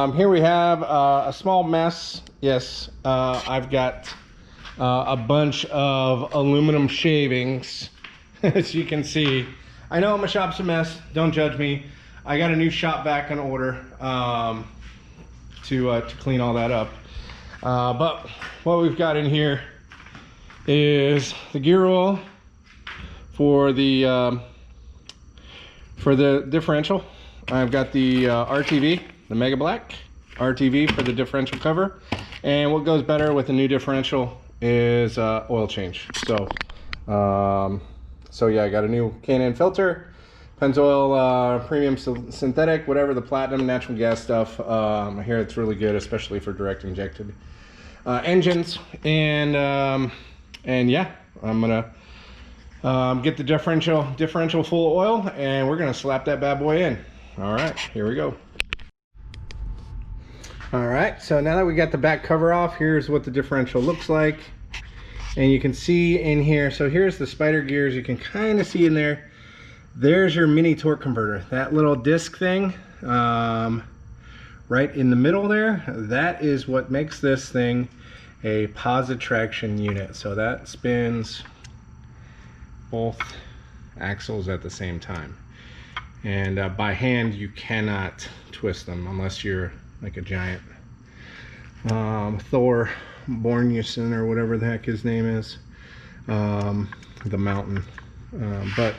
Here we have a small mess. Yes, I've got a bunch of aluminum shavings, as you can see. I know my shop's a mess, don't judge me. I got a new shop vac on order to clean all that up. But what we've got in here is the gear oil for the differential. I've got the RTV, the Mega Black RTV for the differential cover. And what goes better with the new differential is oil change. So yeah, I got a new K&N filter, Pennzoil premium synthetic, whatever, the platinum natural gas stuff. I hear it's really good, especially for direct injected engines. And yeah, I'm gonna get the differential full of oil, and we're gonna slap that bad boy in. All right, here we go. All right, so now that we got the back cover off, here's what the differential looks like. And you can see in here, so here's the spider gears. You can kind of see in there, there's your mini torque converter. That little disc thing right in the middle there, that is what makes this thing a positive traction unit. So that spins both axles at the same time. And by hand, you cannot twist them unless you're like a giant Thor Borgnuson or whatever the heck his name is, the mountain. But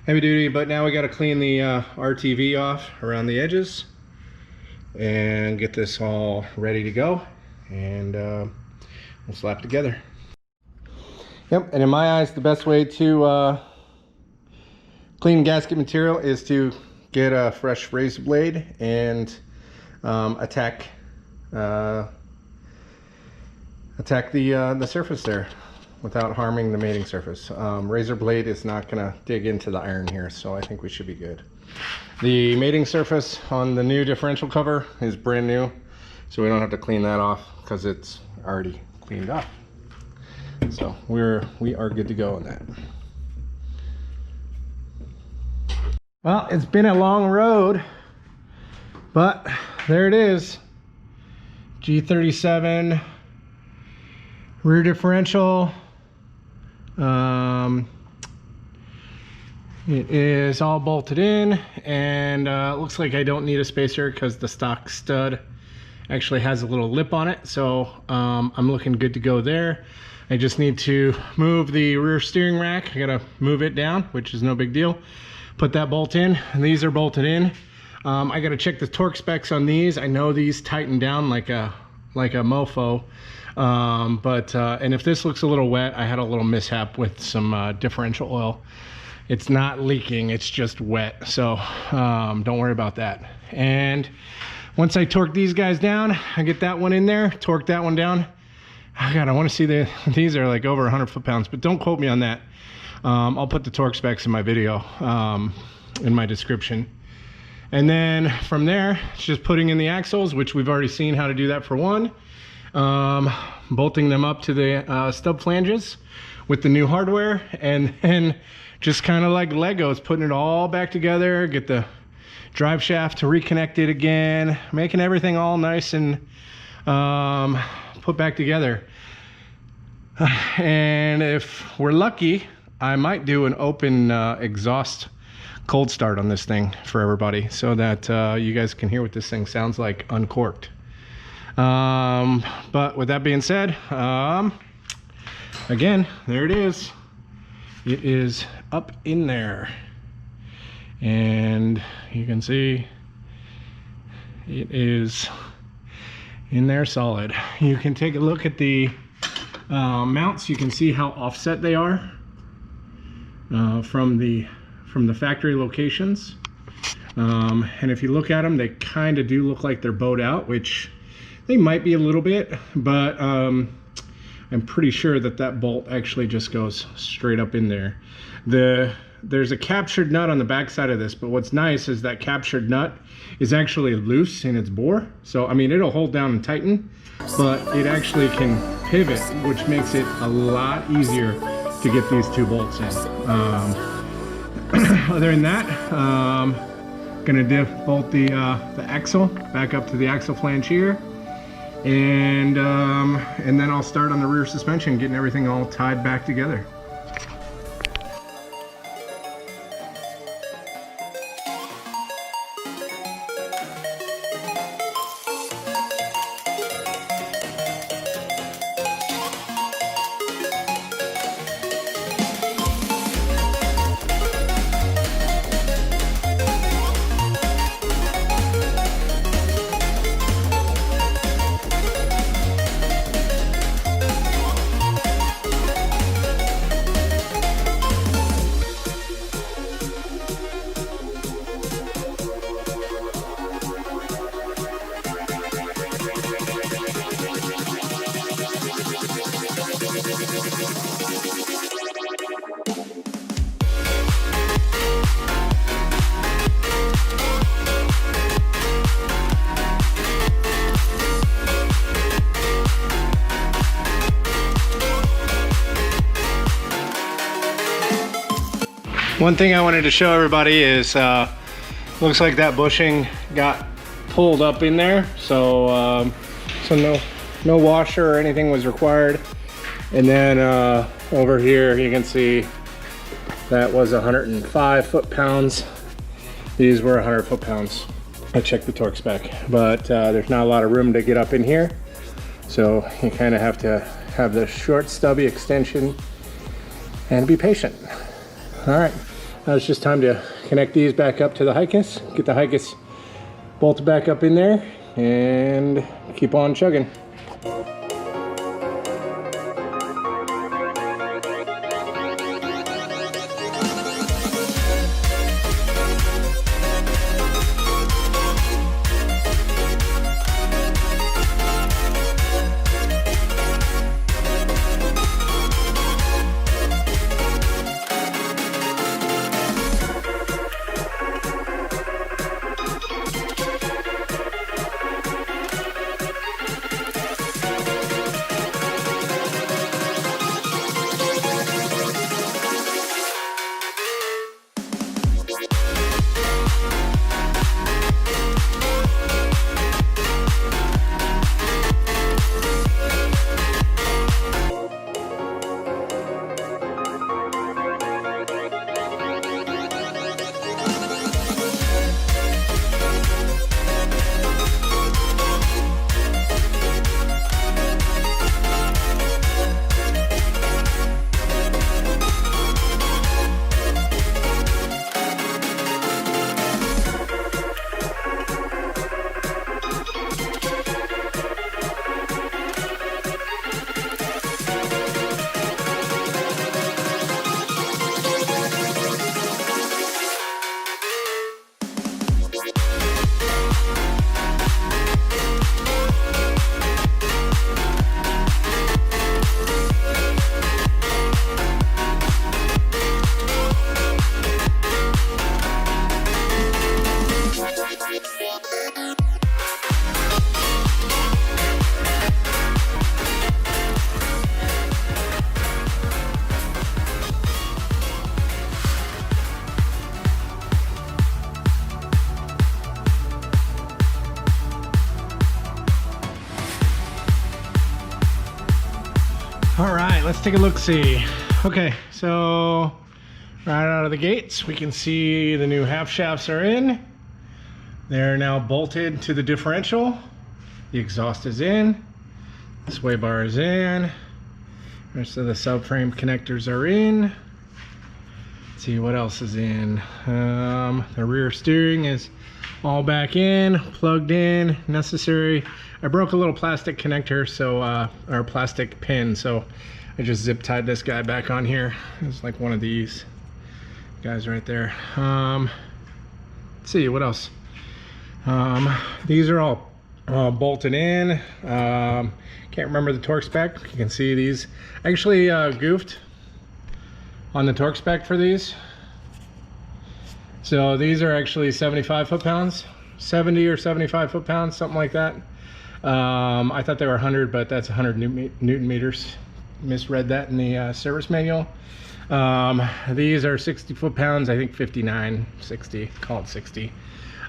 heavy duty. But now we got to clean the RTV off around the edges and get this all ready to go, and we'll slap together. Yep, and in my eyes, the best way to clean gasket material is to get a fresh razor blade and attack the surface there without harming the mating surface. Razor blade is not gonna dig into the iron here, so I think we should be good. The mating surface on the new differential cover is brand new, so we don't have to clean that off because it's already cleaned off. So we are good to go on that. Well, it's been a long road, but there it is. G37 rear differential. It is all bolted in, and it looks like I don't need a spacer because the stock stud actually has a little lip on it. So I'm looking good to go there. I just need to move the rear steering rack. I gotta move it down, which is no big deal. Put that bolt in, and these are bolted in. I gotta check the torque specs on these. I know these tighten down like a mofo, and if this looks a little wet, I had a little mishap with some differential oil. It's not leaking, it's just wet, so don't worry about that. And once I torque these guys down, I get that one in there, torque that one down. Oh God, I want to see these are like over 100 foot-pounds, but don't quote me on that. I'll put the torque specs in my video, in my description. And then from there, it's just putting in the axles, which we've already seen how to do that for one. Bolting them up to the stub flanges with the new hardware, and then just kind of like Legos, putting it all back together, get the drive shaft to reconnect it again, making everything all nice and put back together. And if we're lucky, I might do an open exhaust cold start on this thing for everybody, so that you guys can hear what this thing sounds like uncorked. But with that being said, again, there it is. It is up in there, and you can see it is in there solid. You can take a look at the mounts. You can see how offset they are from the factory locations, and if you look at them, they kind of do look like they're bowed out, which they might be a little bit, but I'm pretty sure that bolt actually just goes straight up in there. There's a captured nut on the back side of this, but what's nice is that captured nut is actually loose in its bore. So I mean, it'll hold down and tighten, but it actually can pivot, which makes it a lot easier to get these two bolts in. Other than that, gonna gonna bolt the axle back up to the axle flange here, and then I'll start on the rear suspension, getting everything all tied back together. One thing I wanted to show everybody is looks like that bushing got pulled up in there, so no washer or anything was required. And then over here you can see that was 105 foot-pounds. These were 100 foot-pounds. I checked the torque spec, but there's not a lot of room to get up in here, so you kind of have to have the short stubby extension and be patient. All right, now it's just time to connect these back up to the Hikis, get the Hikis bolted back up in there, and keep on chugging. All right, let's take a look-see. Okay, so right out of the gates, we can see the new half shafts are in. They're now bolted to the differential. The exhaust is in. The sway bar is in. The rest of the subframe connectors are in. Let's see what else is in. The rear steering is all back in, plugged in, necessary. I broke a little plastic connector, so or plastic pin, so I just zip tied this guy back on here. It's like one of these guys right there. Let's see what else. These are all bolted in. Can't remember the torque spec. You can see these actually goofed on the torque spec for these. So these are actually 75 foot-pounds, 70 or 75 foot-pounds, something like that. I thought they were 100, but that's 100 Newton meters. Misread that in the service manual. These are 60 foot-pounds, I think 59, 60, call it 60.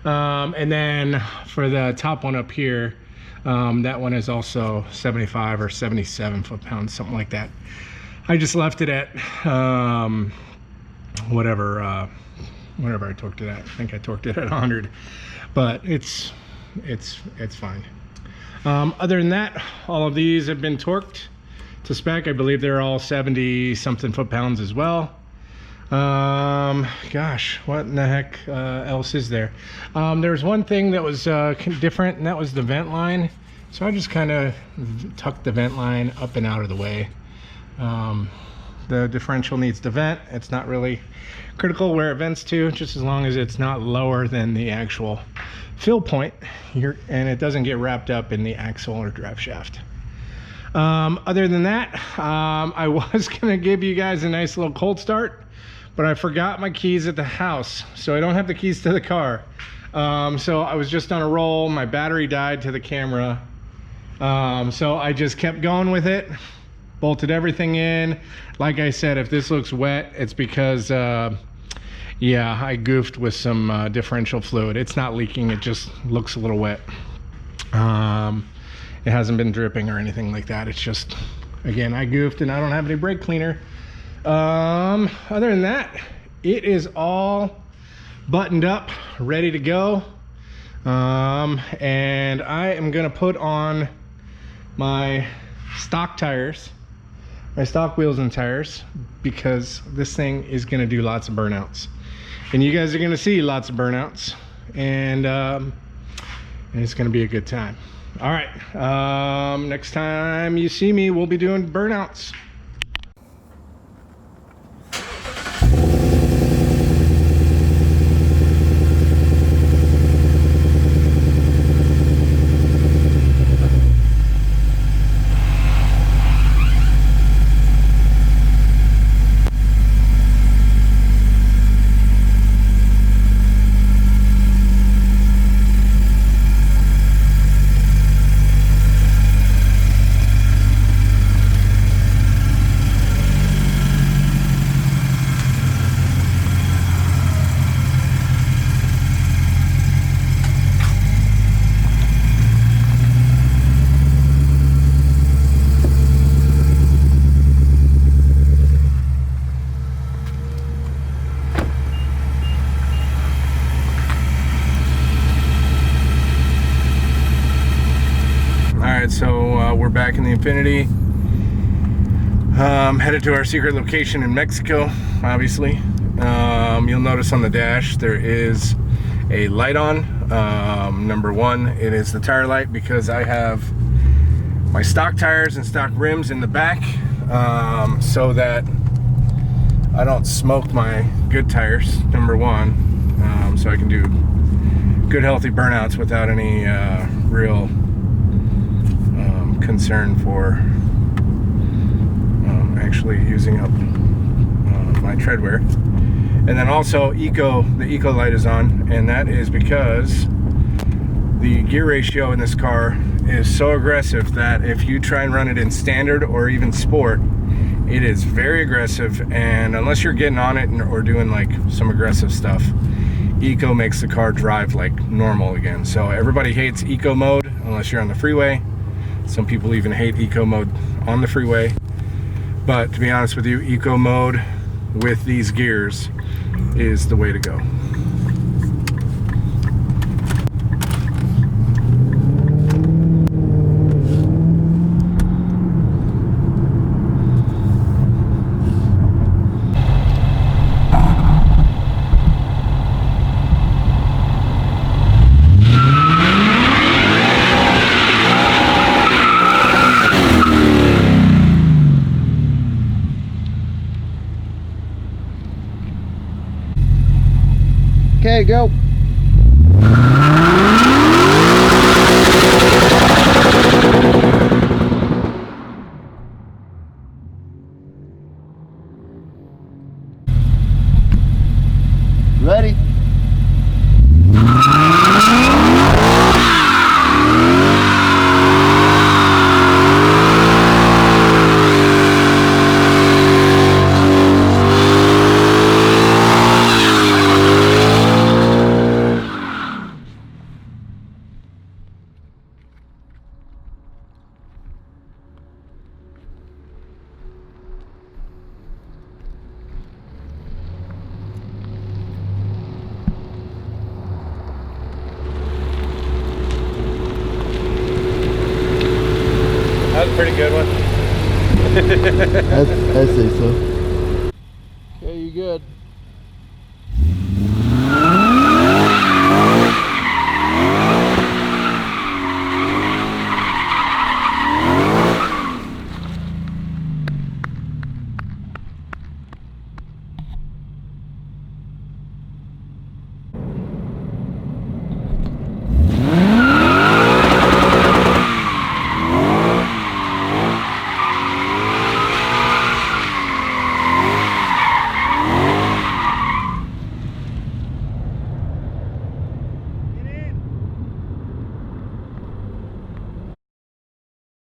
And then for the top one up here, that one is also 75 or 77 foot-pounds, something like that. I just left it at whatever I torqued it at. I think I torqued it at 100, but it's fine. Other than that, all of these have been torqued to spec. I believe they're all 70 something foot-pounds as well. Gosh, what in the heck else is there? There's one thing that was different, and that was the vent line. So I just kind of tucked the vent line up and out of the way. The differential needs to vent. It's not really critical where it vents to, just as long as it's not lower than the actual fill point and it doesn't get wrapped up in the axle or drive shaft. Other than that, I was gonna give you guys a nice little cold start, but I forgot my keys at the house, so I don't have the keys to the car. So I was just on a roll. My battery died to the camera, so I just kept going with it, bolted everything in. Like I said, if this looks wet, it's because yeah, I goofed with some differential fluid. It's not leaking, it just looks a little wet. It hasn't been dripping or anything like that. It's just, again, I goofed and I don't have any brake cleaner. Other than that, it is all buttoned up, ready to go. And I am gonna put on my stock tires, my stock wheels and tires, because this thing is gonna do lots of burnouts. And you guys are gonna see lots of burnouts, and it's gonna be a good time. All right, next time you see me, we'll be doing burnouts. So we're back in the Infinity, headed to our secret location in Mexico, obviously. You'll notice on the dash there is a light on. Number one, it is the tire light, because I have my stock tires and stock rims in the back, so that I don't smoke my good tires, number one, so I can do good healthy burnouts without any real concern for actually using up my tread wear. And then also the eco light is on, and that is because the gear ratio in this car is so aggressive that if you try and run it in standard or even sport, it is very aggressive, and unless you're getting on it or doing like some aggressive stuff, eco makes the car drive like normal again. So everybody hates eco mode unless you're on the freeway. Some people even hate eco mode on the freeway, but to be honest with you, eco mode with these gears is the way to go. Okay, go. Ready? I say so.